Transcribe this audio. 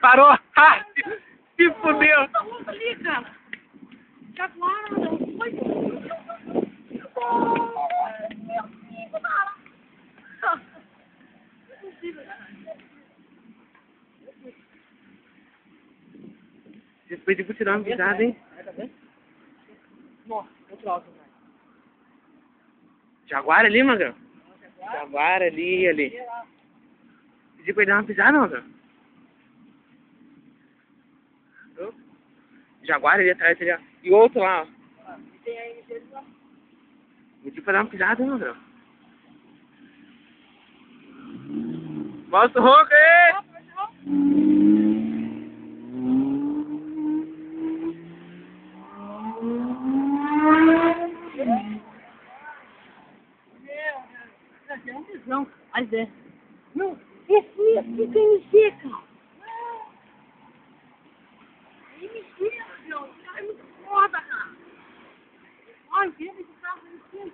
Parou! Ah, se fudeu! Tá louco ali, cara. Jaguar, não foi. Meu filho, cara. Não é possível, cara. Você pediu pra tirar uma pisada, hein? Nossa, outro alto, velho. Jaguar ali, Magrão? Jaguar ali. Pediu pra ele dar uma pisada, Magrão? Jaguar ali atrás, ali, ó. E outro lá, ó. E tem aí eles lá. Pediu pra dar uma pisada, hein, Magrão? Mostra o ronco aí! É um visão. Mas é. Não, esse aqui tem MC, cara. MC, meu. Isso é muito foda, cara. Olha, esse carro é MC.